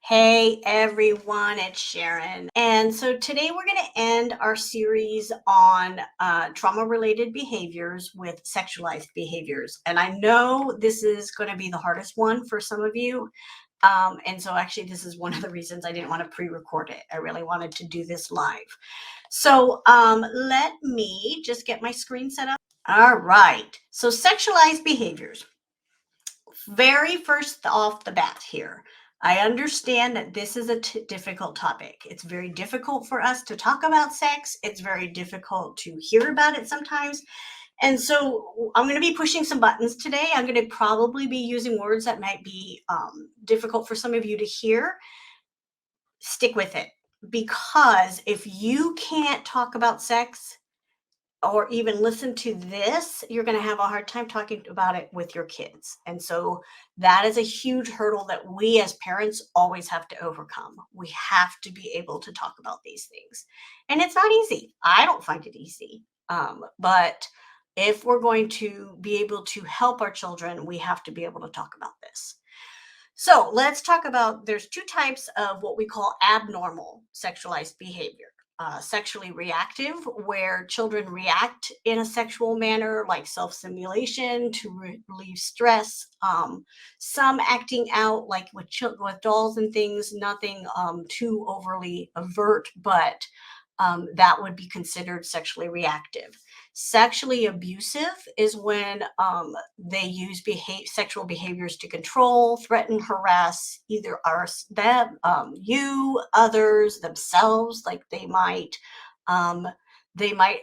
Hey everyone, it's Sharon. And so today we're going to end our series on trauma related behaviors with sexualized behaviors. And I know this is going to be the hardest one for some of you. And so actually, this is one of the reasons I didn't want to pre record it. I really wanted to do this live. So let me just get my screen set up. All right. So, sexualized behaviors. Very first off the bat here, I understand that this is a difficult topic. It's very difficult for us to talk about sex. It's very difficult to hear about it sometimes. And so I'm going to be pushing some buttons today. I'm going to probably be using words that might be difficult for some of you to hear. Stick with it, because if you can't talk about sex, or even listen to this, you're going to have a hard time talking about it with your kids. And so that is a huge hurdle that we as parents always have to overcome. We have to be able to talk about these things. And it's not easy. I don't find it easy. But if we're going to be able to help our children, we have to be able to talk about this. So let's talk about, there's two types of what we call abnormal sexualized behavior. Sexually reactive, where children react in a sexual manner, like self-stimulation to relieve stress. Some acting out, like with dolls and things, nothing too overly overt, but that would be considered sexually reactive. Sexually abusive is when they use sexual behaviors to control, threaten, harass either them, you, others, themselves. Like they might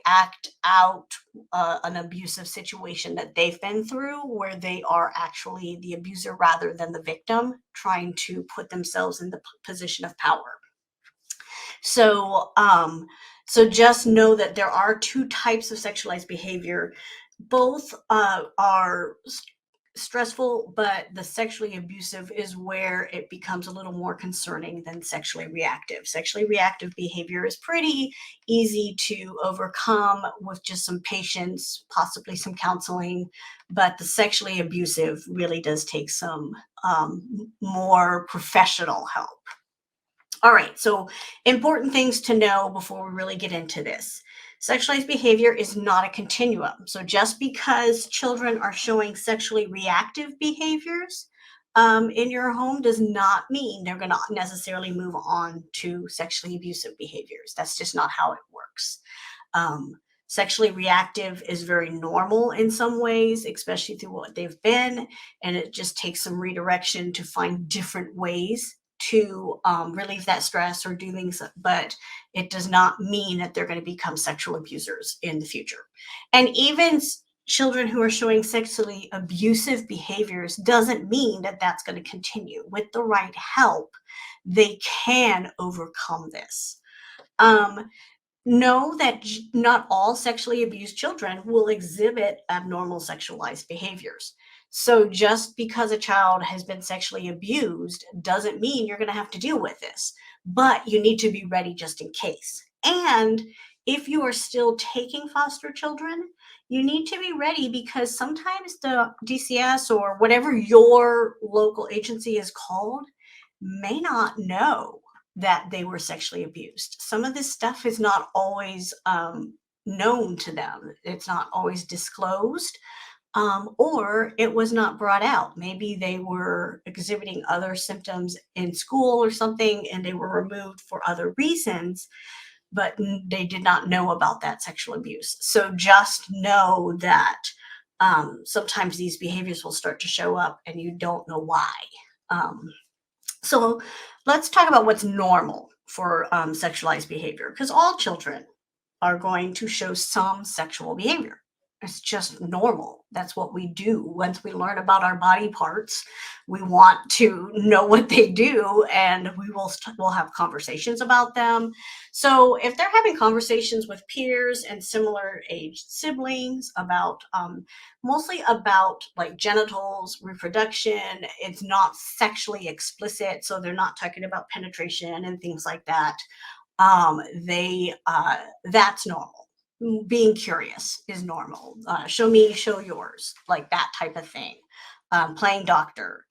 act out an abusive situation that they've been through, where they are actually the abuser rather than the victim, trying to put themselves in the position of power. So, so just know that there are two types of sexualized behavior. Both are stressful, but the sexually abusive is where it becomes a little more concerning than sexually reactive. Sexually reactive behavior is pretty easy to overcome with just some patience, possibly some counseling, but the sexually abusive really does take some more professional help. All right, so important things to know before we really get into this. Sexualized behavior is not a continuum. So just because children are showing sexually reactive behaviors in your home does not mean they're going to necessarily move on to sexually abusive behaviors. That's just not how it works. Sexually reactive is very normal in some ways, especially through what they've been, and it just takes some redirection to find different ways to relieve that stress or do things, but it does not mean that they're going to become sexual abusers in the future. And even children who are showing sexually abusive behaviors doesn't mean that that's going to continue. With the right help, they can overcome this. Know that not all sexually abused children will exhibit abnormal sexualized behaviors. So just because a child has been sexually abused doesn't mean you're going to have to deal with this, but you need to be ready just in case. And if you are still taking foster children, you need to be ready, because sometimes the DCS or whatever your local agency is called may not know that they were sexually abused. Some of this stuff is not always known to them. It's not always disclosed, or it was not brought out. Maybe they were exhibiting other symptoms in school or something, and they were removed for other reasons, but they did not know about that sexual abuse. So just know that sometimes these behaviors will start to show up and you don't know why. So let's talk about what's normal for sexualized behavior, because all children are going to show some sexual behavior. It's just normal. That's what we do. Once we learn about our body parts, we want to know what they do, and we'll have conversations about them. So if they're having conversations with peers and similar aged siblings about mostly about like genitals, reproduction, it's not sexually explicit, so they're not talking about penetration and things like that. That's normal. Being curious is normal. Show me, show yours, like that type of thing. Playing doctor.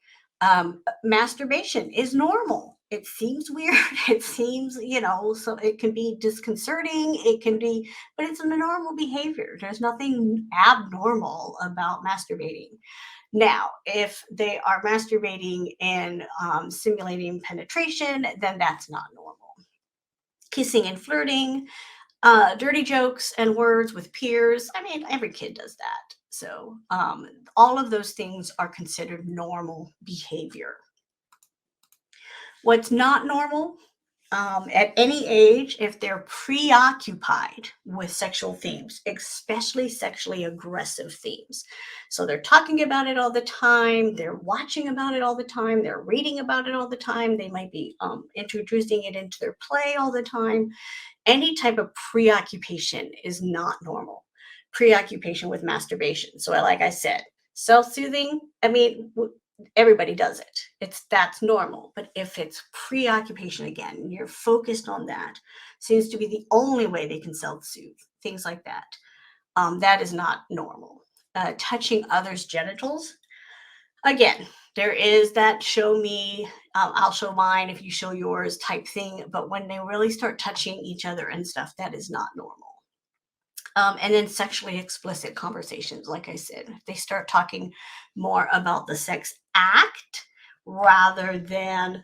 Masturbation is normal. it seems weird. It seems, so it can be disconcerting. It can be, but it's a normal behavior. There's nothing abnormal about masturbating. Now, if they are masturbating and simulating penetration, then that's not normal. Kissing and flirting, dirty jokes and words with peers. I mean, every kid does that. So, all of those things are considered normal behavior. What's not normal, at any age, if they're preoccupied with sexual themes, especially sexually aggressive themes. So they're talking about it all the time, they're watching about it all the time, they're reading about it all the time, they might be introducing it into their play all the time. Any type of preoccupation is not normal. Preoccupation with masturbation. So, like I said, self-soothing, I mean, everybody does it. That's normal. But if it's preoccupation again, and you're focused on that, seems to be the only way they can self-soothe, things like that. That is not normal. Touching others' genitals, again, there is that show me, I'll show mine if you show yours type thing. But when they really start touching each other and stuff, that is not normal. And then sexually explicit conversations, like I said, if they start talking more about the sex act rather than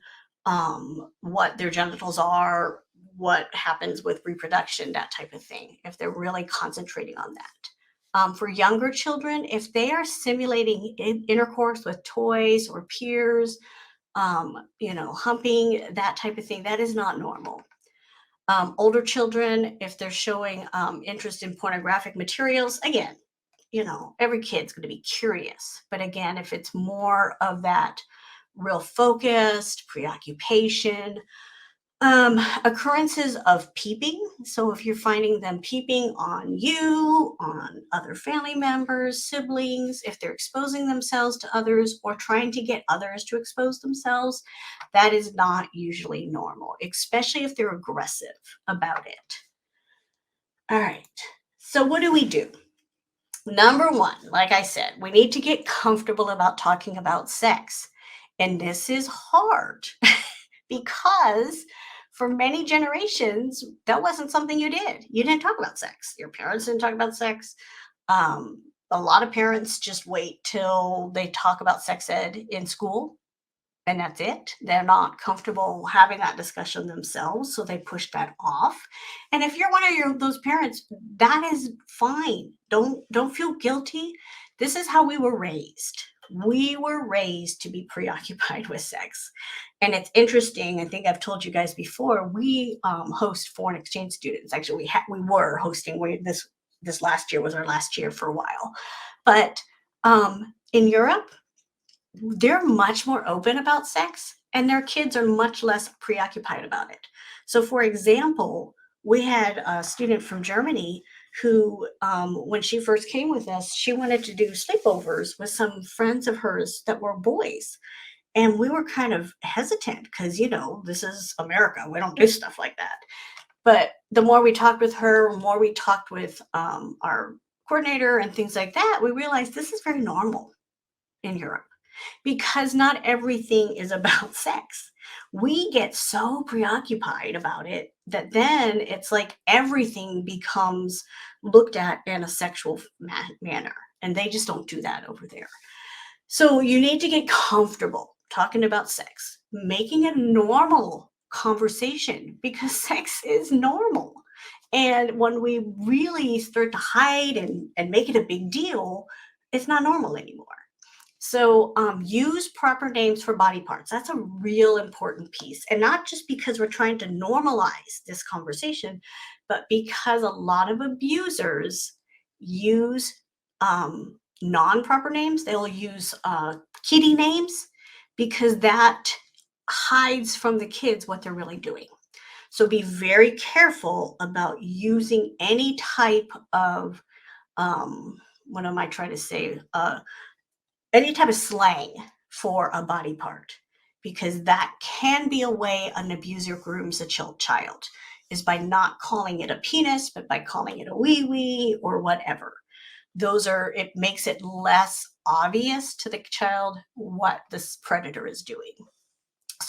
what their genitals are, what happens with reproduction, that type of thing, if they're really concentrating on that. For younger children, if they are simulating intercourse with toys or peers, humping, that type of thing, that is not normal. Older children, if they're showing interest in pornographic materials, again, every kid's going to be curious. But again, if it's more of that real focused preoccupation, occurrences of peeping. So if you're finding them peeping on you, on other family members, siblings, if they're exposing themselves to others or trying to get others to expose themselves, that is not usually normal, especially if they're aggressive about it. All right. So what do we do? Number one, like I said, we need to get comfortable about talking about sex. And this is hard because for many generations, that wasn't something you did. You didn't talk about sex. Your parents didn't talk about sex. A lot of parents just wait till they talk about sex ed in school, and that's it. They're not comfortable having that discussion themselves, so they push that off. And if you're one of those parents, that is fine. Don't feel guilty. This is how we were raised. We were raised to be preoccupied with sex. And it's interesting. I think I've told you guys before. We host foreign exchange students. Actually, we were hosting. This last year was our last year for a while. But in Europe, they're much more open about sex, and their kids are much less preoccupied about it. So, for example, we had a student from Germany who, when she first came with us, she wanted to do sleepovers with some friends of hers that were boys. And we were kind of hesitant because, this is America. We don't do stuff like that. But the more we talked with her, the more we talked with our coordinator and things like that, we realized this is very normal in Europe because not everything is about sex. We get so preoccupied about it that then it's like everything becomes looked at in a sexual manner. And they just don't do that over there. So you need to get comfortable talking about sex, making a normal conversation because sex is normal. And when we really start to hide and make it a big deal, it's not normal anymore. So use proper names for body parts. That's a real important piece. And not just because we're trying to normalize this conversation, but because a lot of abusers use non-proper names. They'll use kitty names because that hides from the kids what they're really doing. So be very careful about using any type of, what am I trying to say? Any type of slang for a body part, because that can be a way an abuser grooms a child, is by not calling it a penis, but by calling it a wee-wee or whatever. It makes it less obvious to the child what this predator is doing.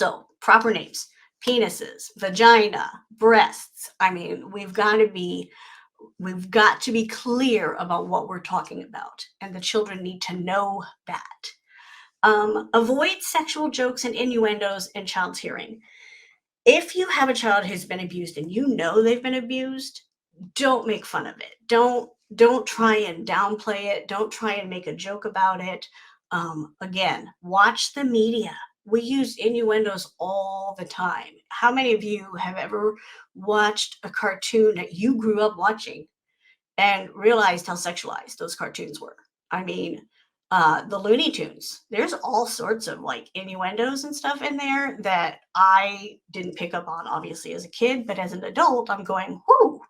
So, proper names: penises, vagina, breasts. I mean, we've got to be clear about what we're talking about, and the children need to know that. Avoid sexual jokes and innuendos in child's hearing. If you have a child who's been abused and you know they've been abused, don't make fun of it. Don't try and downplay it. Don't try and make a joke about it. Again, watch the media. We use innuendos all the time. How many of you have ever watched a cartoon that you grew up watching and realized how sexualized those cartoons were? I mean, the Looney Tunes, there's all sorts of like innuendos and stuff in there that I didn't pick up on, obviously, as a kid, but as an adult, I'm going, whoo,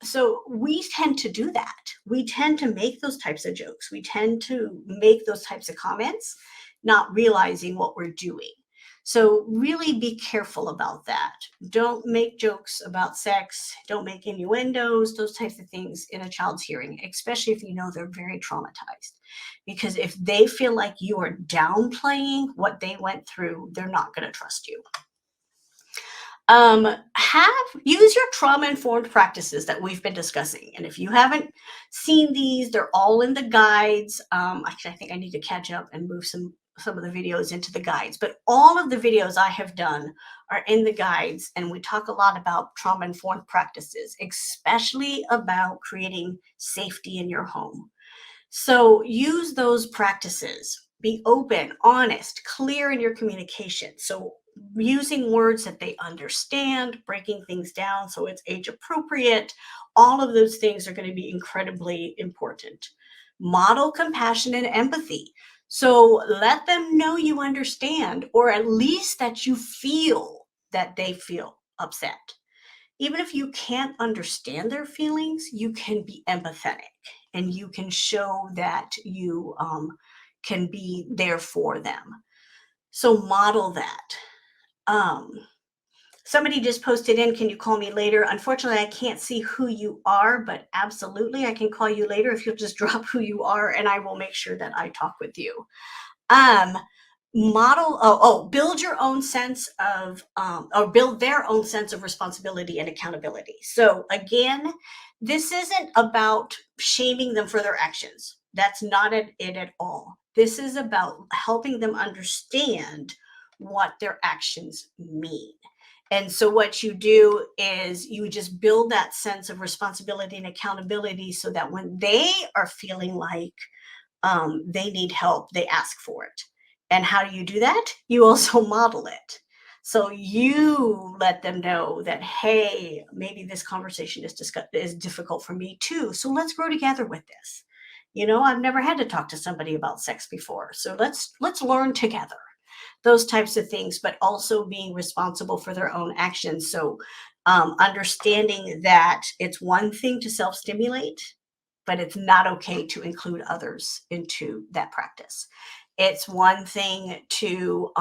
so we tend to do that. We tend to make those types of jokes. We tend to make those types of comments, not realizing what we're doing. So really be careful about that. Don't make jokes about sex. Don't make innuendos, those types of things in a child's hearing, especially if you know they're very traumatized. Because if they feel like you are downplaying what they went through, they're not going to trust you. Have use your trauma informed practices that we've been discussing. And if you haven't seen these, they're all in the guides. Actually, I think I need to catch up and move some of the videos into the guides, but all of the videos I have done are in the guides, and we talk a lot about trauma informed practices, especially about creating safety in your home. So use those practices. Be open, honest, clear in your communication. So using words that they understand, breaking things down so it's age appropriate, all of those things are going to be incredibly important. Model compassion and empathy. So let them know you understand, or at least that you feel that they feel upset. Even if you can't understand their feelings, you can be empathetic and you can show that you can be there for them. So model that. Um, Somebody just posted in, can you call me later? Unfortunately, I can't see who you are, but absolutely, I can call you later if you'll just drop who you are, and I will make sure that I talk with you. Um, Build your own sense of, or build their own sense of responsibility and accountability. So again, this isn't about shaming them for their actions. That's not it at all. This is about helping them understand what their actions mean. And so what you do is you just build that sense of responsibility and accountability so that when they are feeling like they need help, they ask for it. And how do you do that? You also model it. So you let them know that, hey, maybe this conversation is difficult for me too. So let's grow together with this. I've never had to talk to somebody about sex before. So let's learn together. Those types of things, but also being responsible for their own actions. So understanding that it's one thing to self-stimulate, but it's not okay to include others into that practice. It's one thing to,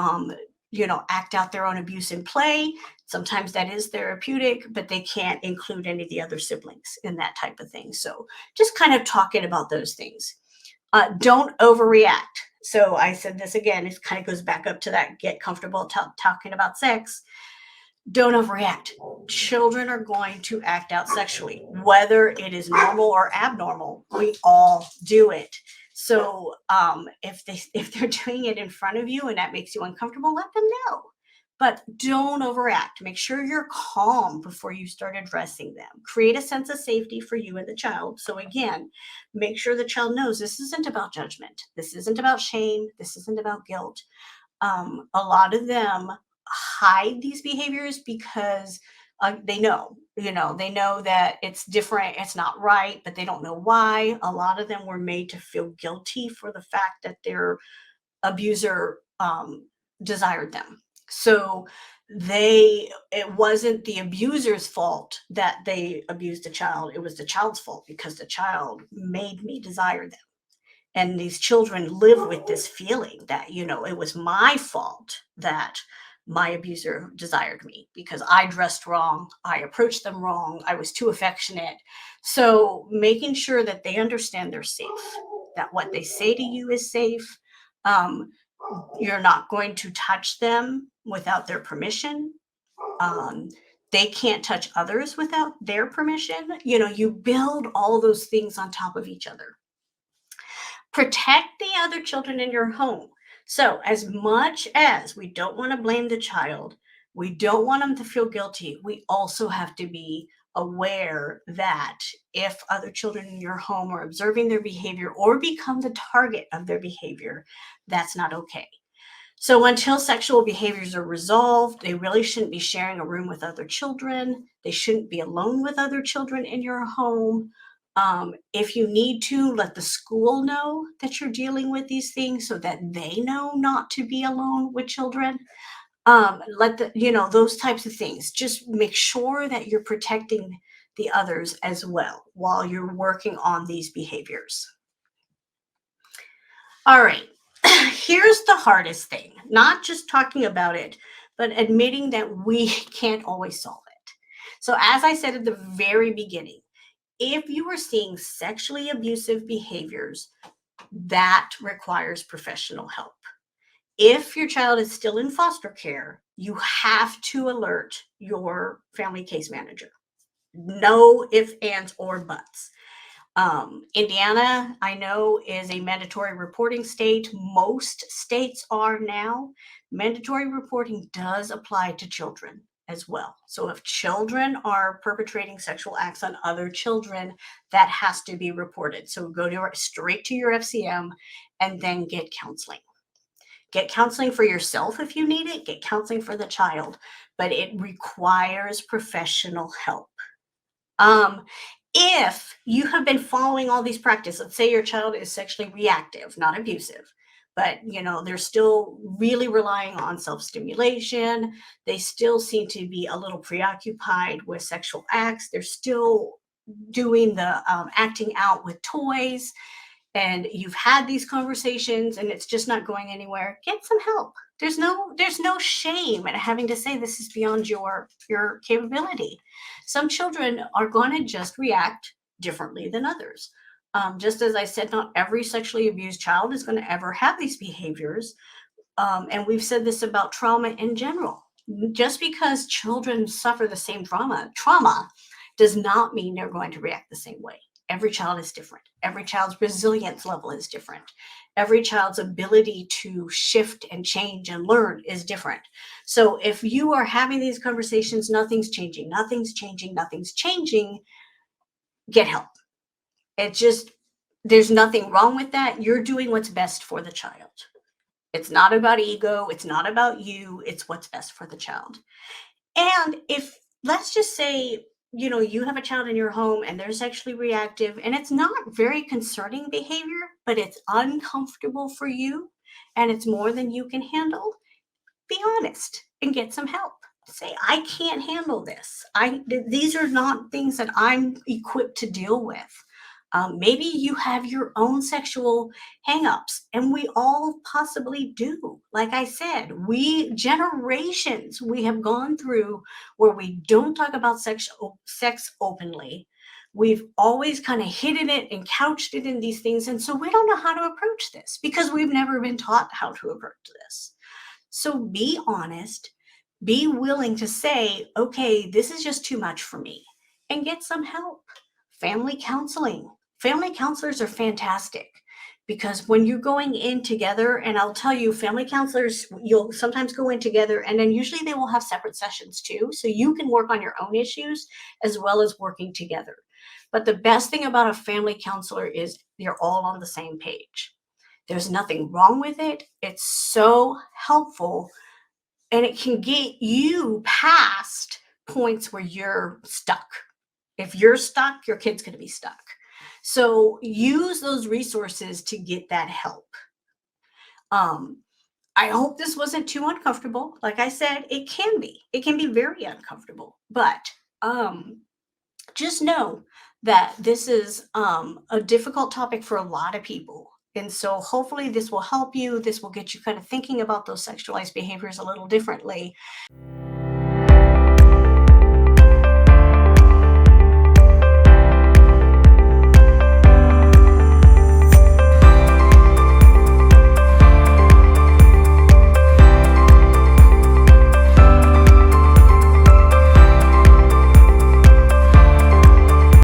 act out their own abuse in play. Sometimes that is therapeutic, but they can't include any of the other siblings in that type of thing. So just kind of talking about those things. Don't overreact. So I said this again, it kind of goes back up to that get comfortable talking about sex. Don't overreact. Children are going to act out sexually, whether it is normal or abnormal. We all do it. So if they're doing it in front of you and that makes you uncomfortable, let them know. But don't overact. Make sure you're calm before you start addressing them. Create a sense of safety for you and the child. So again, make sure the child knows this isn't about judgment. This isn't about shame. This isn't about guilt. A lot of them hide these behaviors because they know, they know that it's different, it's not right, but they don't know why. A lot of them were made to feel guilty for the fact that their abuser desired them. So it wasn't the abuser's fault that they abused the child. It was the child's fault because the child made me desire them. And these children live with this feeling that, it was my fault that my abuser desired me because I dressed wrong, I approached them wrong, I was too affectionate. So making sure that they understand they're safe, that what they say to you is safe. You're not going to touch them without their permission. Um, they can't touch others without their permission. You build all those things on top of each other. Protect the other children in your home. So, as much as we don't want to blame the child, we don't want them to feel guilty, we also have to be aware that if other children in your home are observing their behavior or become the target of their behavior, that's not okay. So, until sexual behaviors are resolved, they really shouldn't be sharing a room with other children. They shouldn't be alone with other children in your home. If you need to, let the school know that you're dealing with these things so that they know not to be alone with children. Those types of things. Just make sure that you're protecting the others as well while you're working on these behaviors. All right. Here's the hardest thing, not just talking about it, but admitting that we can't always solve it. So, as I said at the very beginning, if you are seeing sexually abusive behaviors, that requires professional help. If your child is still in foster care, you have to alert your family case manager. No ifs, ands, or buts. Indiana, I know, is a mandatory reporting state. Most states are now. Mandatory reporting does apply to children as well. So if children are perpetrating sexual acts on other children, that has to be reported. So go straight to your FCM and then get counseling. Get counseling for yourself if you need it, get counseling for the child, but it requires professional help. If you have been following all these practices, let's say your child is sexually reactive, not abusive, but they're still really relying on self-stimulation. They still seem to be a little preoccupied with sexual acts. They're still doing the acting out with toys, and you've had these conversations and it's just not going anywhere. Get some help. There's no shame in having to say this is beyond your capability. Some children are going to just react differently than others. Just as I said, not every sexually abused child is going to ever have these behaviors. And we've said this about trauma in general. Just because children suffer the same trauma does not mean they're going to react the same way. Every child is different. Every child's resilience level is different. Every child's ability to shift and change and learn is different. So if you are having these conversations, nothing's changing, get help. There's nothing wrong with that. You're doing what's best for the child. It's not about ego. It's not about you. It's what's best for the child. And if, let's just say, you have a child in your home and they're sexually reactive and it's not very concerning behavior, but it's uncomfortable for you and it's more than you can handle, be honest and get some help. Say, I can't handle this. These are not things that I'm equipped to deal with. Maybe you have your own sexual hangups, and we all possibly do. Like I said, generations we have gone through where we don't talk about sex openly. We've always kind of hidden it and couched it in these things. And so we don't know how to approach this because we've never been taught how to approach this. So be honest, be willing to say, okay, this is just too much for me, and get some help. Family counseling. Family counselors are fantastic because when you're going in together, and I'll tell you, family counselors, you'll sometimes go in together and then usually they will have separate sessions too. So you can work on your own issues as well as working together. But the best thing about a family counselor is you're all on the same page. There's nothing wrong with it. It's so helpful and it can get you past points where you're stuck. If you're stuck, your kid's going to be stuck. So use those resources to get that help. I hope this wasn't too uncomfortable. Like I said, it can be very uncomfortable, but just know that this is a difficult topic for a lot of people. And so hopefully this will help you. This will get you kind of thinking about those sexualized behaviors a little differently.